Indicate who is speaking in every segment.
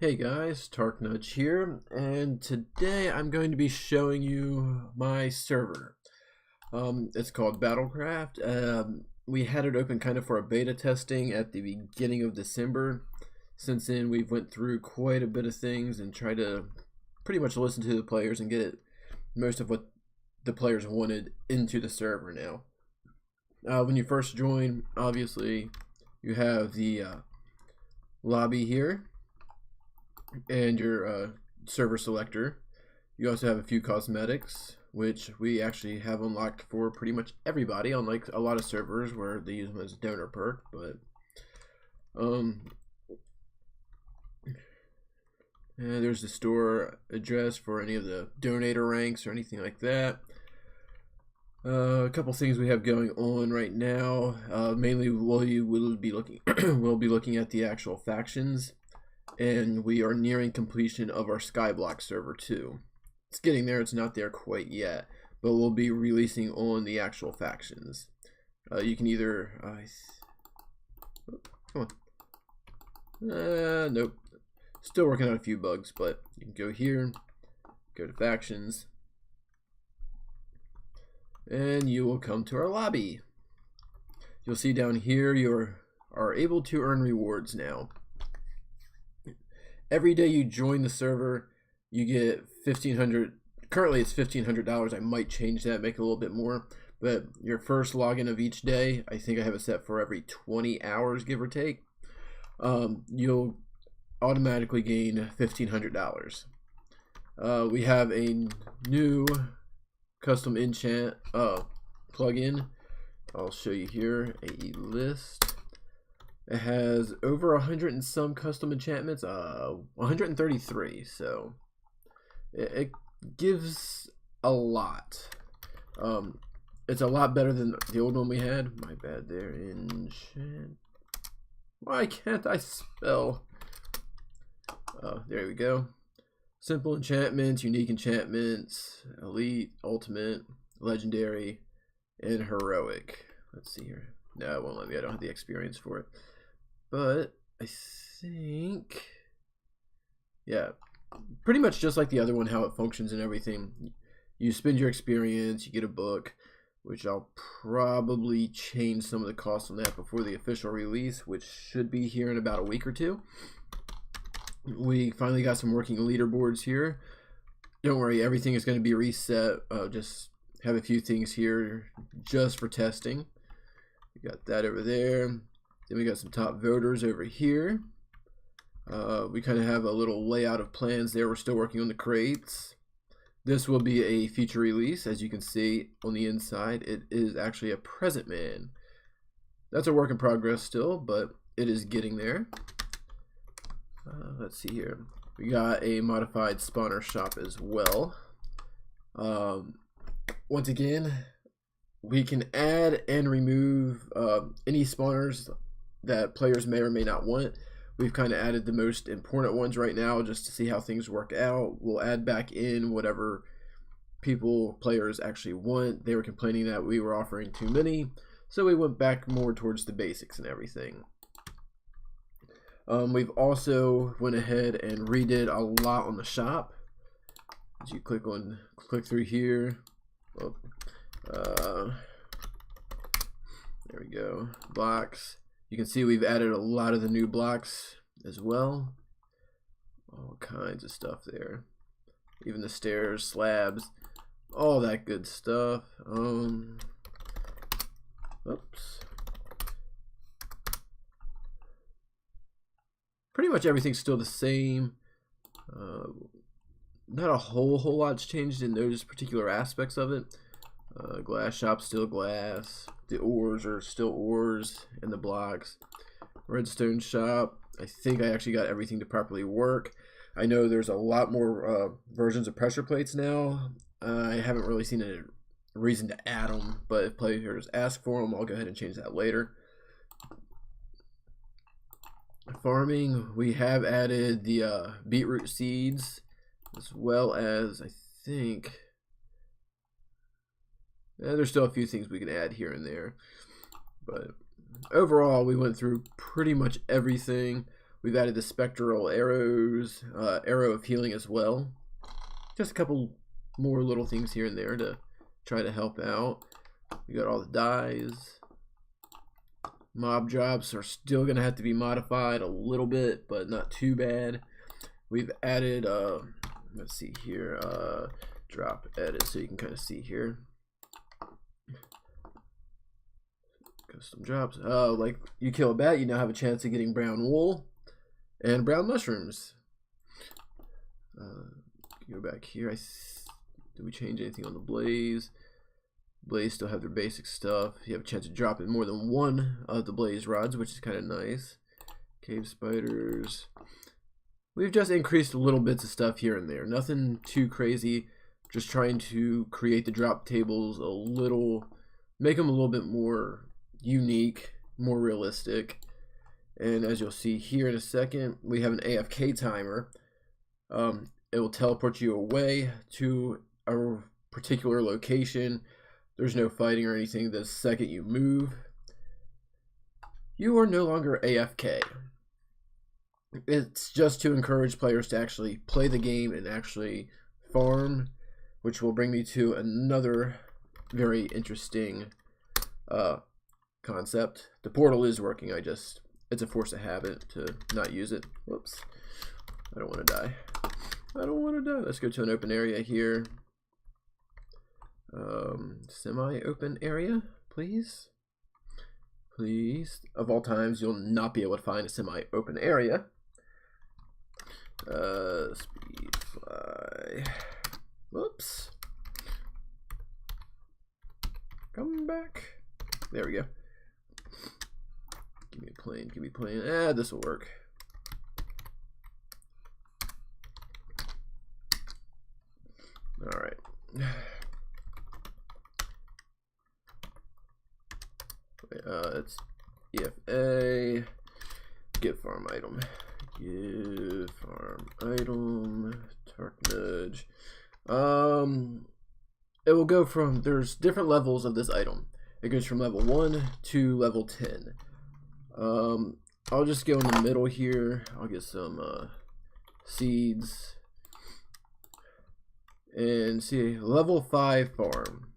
Speaker 1: Hey guys, Nudge here, and today I'm going to be showing you my server. It's called Battlecraft. We had it open kind of for a beta testing at the beginning of December. Since then, we've went through quite a bit of things and tried to pretty much listen to the players and get most of what the players wanted into the server now. When you first join, obviously, you have the lobby here and your server selector. You also have a few cosmetics, which we actually have unlocked for pretty much everybody, unlike a lot of servers where they use them as a donor perk. But there's the store address for any of the donator ranks or anything like that. A couple things we have going on right now. Mainly, we'll be looking we'll be looking at the actual factions, and we are nearing completion of our Skyblock server too. It's getting there. It's not there quite yet, but we'll be releasing on the actual factions. You can either come on. Nope. Still working on a few bugs, but you can go here, go to factions, and you will come to our lobby. You'll see down here you are able to earn rewards now. Every day you join the server, you get $1,500. Currently it's $1,500. I might change that, make it a little bit more. But your first login of each day, I think I have it set for every 20 hours, give or take. You'll automatically gain $1,500. We have a new custom enchant plugin. I'll show you here a list. It has over 100 and some custom enchantments, 133, so it gives a lot. It's a lot better than the old one we had. My bad there. Enchant. Why can't I spell? There we go. Simple enchantments, unique enchantments, elite, ultimate, legendary, and heroic. Let's see here. No, it won't let me. I don't have the experience for it. But I think, yeah, pretty much just like the other one, how it functions and everything. You spend your experience, you get a book, which I'll probably change some of the costs on that before the official release, which should be here in about a week or two. We finally got some working leaderboards here. Don't worry, everything is going to be reset. Just have a few things here just for testing. We got that over there. Then we got some top voters over here. We kind of have a little layout of plans there. We're still working on the crates. This will be a future release. As you can see on the inside, it is actually a present man. That's a work in progress still, but it is getting there. Let's see here. We got a modified spawner shop as well. Once again, we can add and remove any spawners that players may or may not want. We've kind of added the most important ones right now just to see how things work out. We'll add back in whatever players actually want. They were complaining that we were offering too many, so we went back more towards the basics and everything. We've also went ahead and redid a lot on the shop. As you click through here. Oh, there we go. Blocks. You can see we've added a lot of the new blocks as well. All kinds of stuff there. Even the stairs, slabs, all that good stuff. Oops. Pretty much everything's still the same. Not a whole lot's changed in those particular aspects of it. Glass shop still glass. The ores are still ores and the blocks. Redstone shop. I think I actually got everything to properly work. I know there's a lot more versions of pressure plates now. I haven't really seen a reason to add them, but if players ask for them, I'll go ahead and change that later. Farming, we have added the beetroot seeds, as well as I think there's still a few things we can add here and there, but overall we went through pretty much everything. We've added the spectral arrows, arrow of healing as well. Just a couple more little things here and there to try to help out. We got all the dies. Mob drops are still gonna have to be modified a little bit, but not too bad. We've added, let's see here, drop edit, so you can kind of see here. Custom drops. Like you kill a bat, you now have a chance of getting brown wool and brown mushrooms. Go back here. Did we change anything on the blaze? Blaze still have their basic stuff. You have a chance of dropping more than one of the blaze rods, which is kind of nice. Cave spiders. We've just increased little bits of stuff here and there. Nothing too crazy. Just trying to create the drop tables a little, make them a little bit more unique, more realistic. And as you'll see here in a second, we have an AFK timer. It will teleport you away to a particular location. There's no fighting or anything. The second you move, you are no longer AFK. It's just to encourage players to actually play the game and actually farm, which will bring me to another very interesting concept. The portal is working. It's a force of habit to not use it. Whoops. I don't want to die. I don't want to die. Let's go to an open area here. Semi-open area, please. Please. Of all times, you'll not be able to find a semi-open area. Speed fly. Whoops. Come back. There we go. Give me a plane. Give me a plane. This will work. All right. It's EFA. Get farm item. Give farm item. Tark nudge. It will go from, there's different levels of this item. It goes from level 1 to level 10. I'll just go in the middle here. I'll get some seeds. And see, level 5 farm.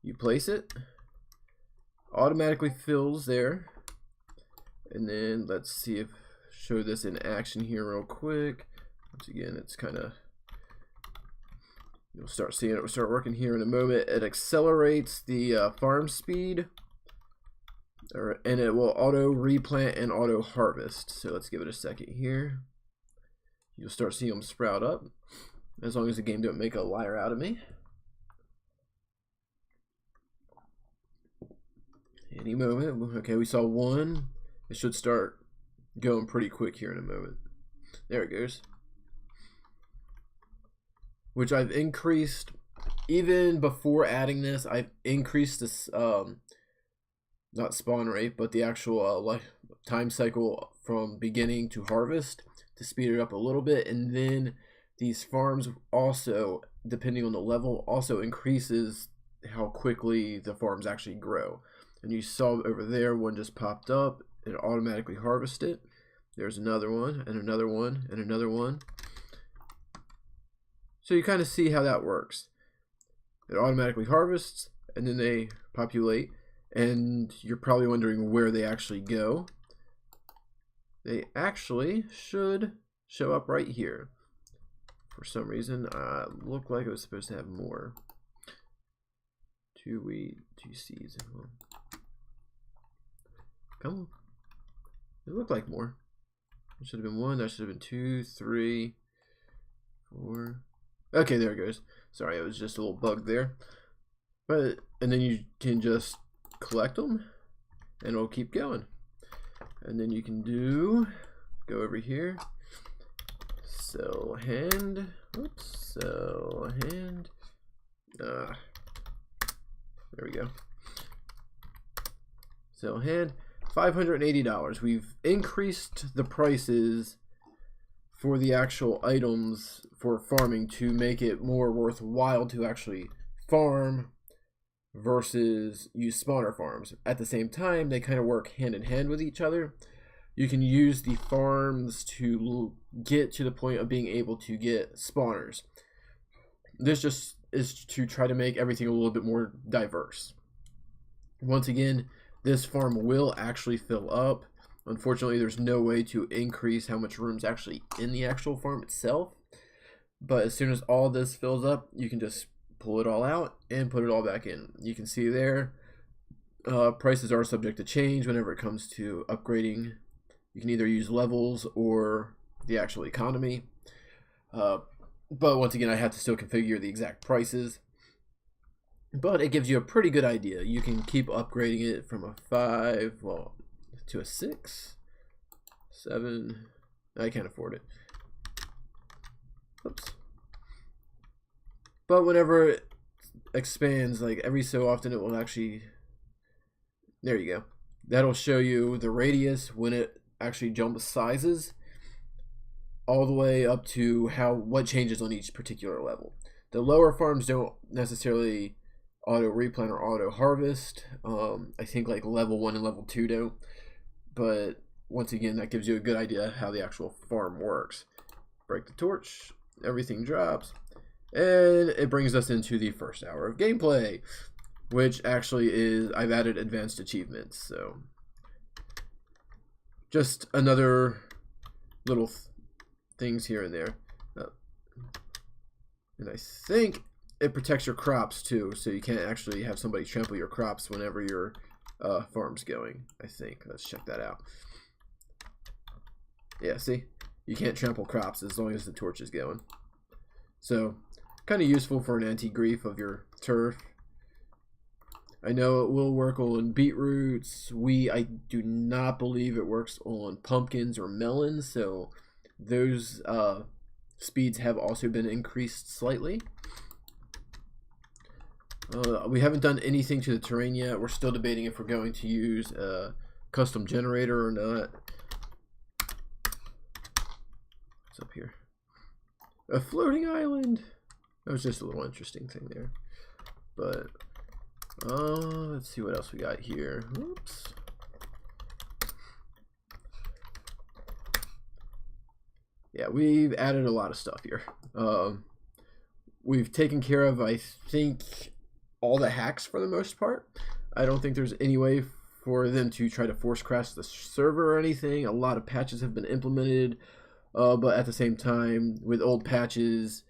Speaker 1: You place it. Automatically fills there. And then let's see if, show this in action here real quick. Once again, it's kind of, you'll start seeing it. We'll start working here in a moment. It accelerates the farm speed, and it will auto replant and auto harvest. So let's give it a second here. You'll start seeing them sprout up, as long as the game don't make a liar out of me. Any moment. Okay, we saw one. It should start going pretty quick here in a moment. There it goes. Which I've increased, even before adding this, I've increased this, not spawn rate, but the actual time cycle from beginning to harvest to speed it up a little bit. And then these farms also, depending on the level, also increases how quickly the farms actually grow. And you saw over there, one just popped up. It automatically harvested it. There's another one, and another one, and another one. So you kind of see how that works. It automatically harvests, and then they populate. And you're probably wondering where they actually go. They actually should show up right here. For some reason, looked like it was supposed to have more. 2 wheat, 2 seeds. Come on. It looked like more. It should have been 1. That should have been 2, 3, 4. Okay, there it goes. Sorry, it was just a little bug there. But and then you can just collect them, and it'll keep going. And then you can go over here. Sell hand. Oops. Sell hand. There we go. Sell hand. $580. We've increased the prices for the actual items for farming to make it more worthwhile to actually farm versus use spawner farms. At the same time, they kind of work hand in hand with each other. you can use the farms to get to the point of being able to get spawners. This just is to try to make everything a little bit more diverse. Once again, this farm will actually fill up. Unfortunately, there's no way to increase how much room's actually in the actual farm itself. But as soon as all this fills up, you can just pull it all out and put it all back in. You can see there, prices are subject to change whenever it comes to upgrading. You can either use levels or the actual economy. But once again, I have to still configure the exact prices. But it gives you a pretty good idea. You can keep upgrading it from a 5, well, to a 6, 7. I can't afford it. Oops. But whenever it expands, like every so often, it will actually, there you go. That'll show you the radius when it actually jumps sizes, all the way up to what changes on each particular level. The lower farms don't necessarily auto replant or auto harvest. I think like level 1 and level 2 don't. But once again, that gives you a good idea how the actual farm works. Break the torch, everything drops, and it brings us into the first hour of gameplay, which actually is, I've added advanced achievements. So just another little things here and there. And I think it protects your crops too, so you can't actually have somebody trample your crops whenever your farm's going. I think. Let's check that out. Yeah, see? You can't trample crops as long as the torch is going. So, kind of useful for an anti-grief of your turf. I know it will work on beetroots. I do not believe it works on pumpkins or melons, so those speeds have also been increased slightly. We haven't done anything to the terrain yet. We're still debating if we're going to use a custom generator or not. What's up here? A floating island. That was just a little interesting thing there. But let's see what else we got here. Oops. Yeah, we've added a lot of stuff here. We've taken care of, I think, all the hacks for the most part. I don't think there's any way for them to try to force crash the server or anything. A lot of patches have been implemented, but at the same time, with patches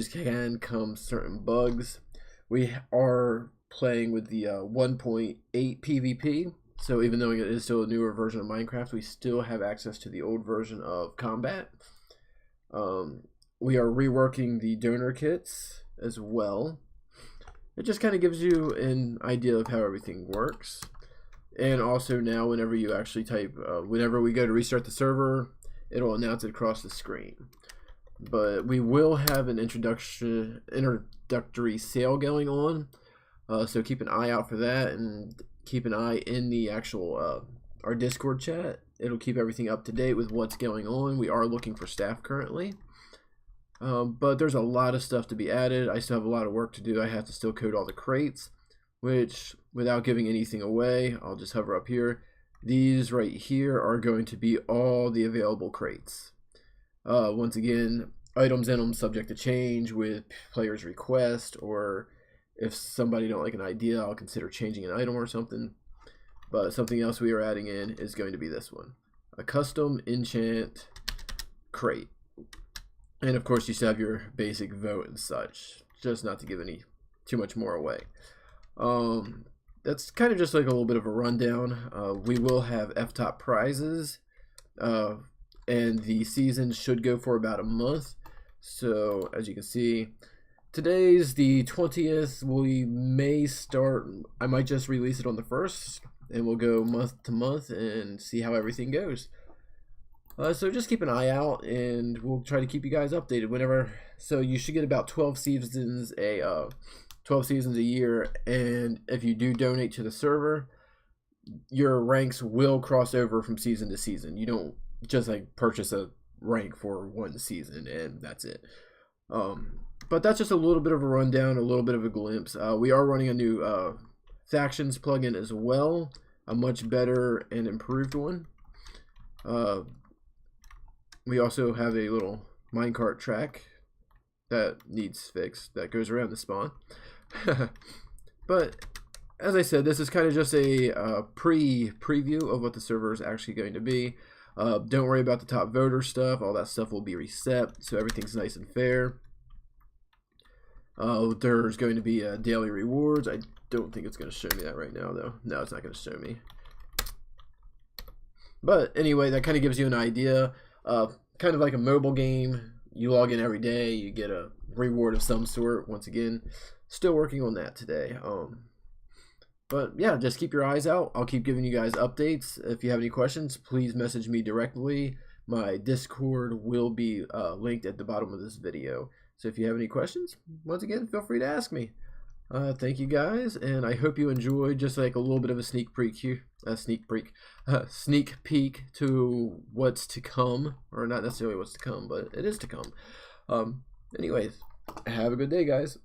Speaker 1: can come certain bugs. We are playing with the 1.8 PvP, so even though it is still a newer version of Minecraft, we still have access to the old version of combat. We are reworking the donor kits as well. It just kind of gives you an idea of how everything works. And also now whenever you actually type, whenever we go to restart the server, it'll announce it across the screen. But we will have an introductory sale going on. So keep an eye out for that, and keep an eye in the actual our Discord chat. It'll keep everything up to date with what's going on. We are looking for staff currently. But there's a lot of stuff to be added. I still have a lot of work to do. I have to still code all the crates, which, without giving anything away, I'll just hover up here. These right here are going to be all the available crates. Once again, items in them subject to change with players' request, or if somebody don't like an idea, I'll consider changing an item or something. But something else we are adding in is going to be this one. A custom enchant crate. And of course you still have your basic vote and such, just not to give too much more away. That's kind of just like a little bit of a rundown. We will have F-top prizes, and the season should go for about a month. So as you can see, today's the 20th. We may start, I might just release it on the 1st, and we'll go month to month and see how everything goes. So just keep an eye out, and we'll try to keep you guys updated whenever. So you should get about 12 seasons a year, and if you do donate to the server, your ranks will cross over from season to season. You don't just like purchase a rank for one season and that's it. But that's just a little bit of a rundown, a little bit of a glimpse. We are running a new factions plugin as well, a much better and improved one. We also have a little minecart track that needs fixed that goes around the spawn. But as I said, this is kind of just a preview of what the server is actually going to be. Don't worry about the top voter stuff. All that stuff will be reset, so everything's nice and fair. There's going to be daily rewards. I don't think it's going to show me that right now, though. No, it's not going to show me. But anyway, that kind of gives you an idea. Kind of like a mobile game. You log in every day, you get a reward of some sort. Once again, still working on that today. But yeah, just keep your eyes out. I'll keep giving you guys updates. If you have any questions, please message me directly. My Discord will be linked at the bottom of this video. So if you have any questions, once again, feel free to ask me. Thank you guys, and I hope you enjoyed just like a little bit of a sneak peek here. Sneak peek to what's to come, or not necessarily what's to come, but it is to come. Anyways, have a good day, guys.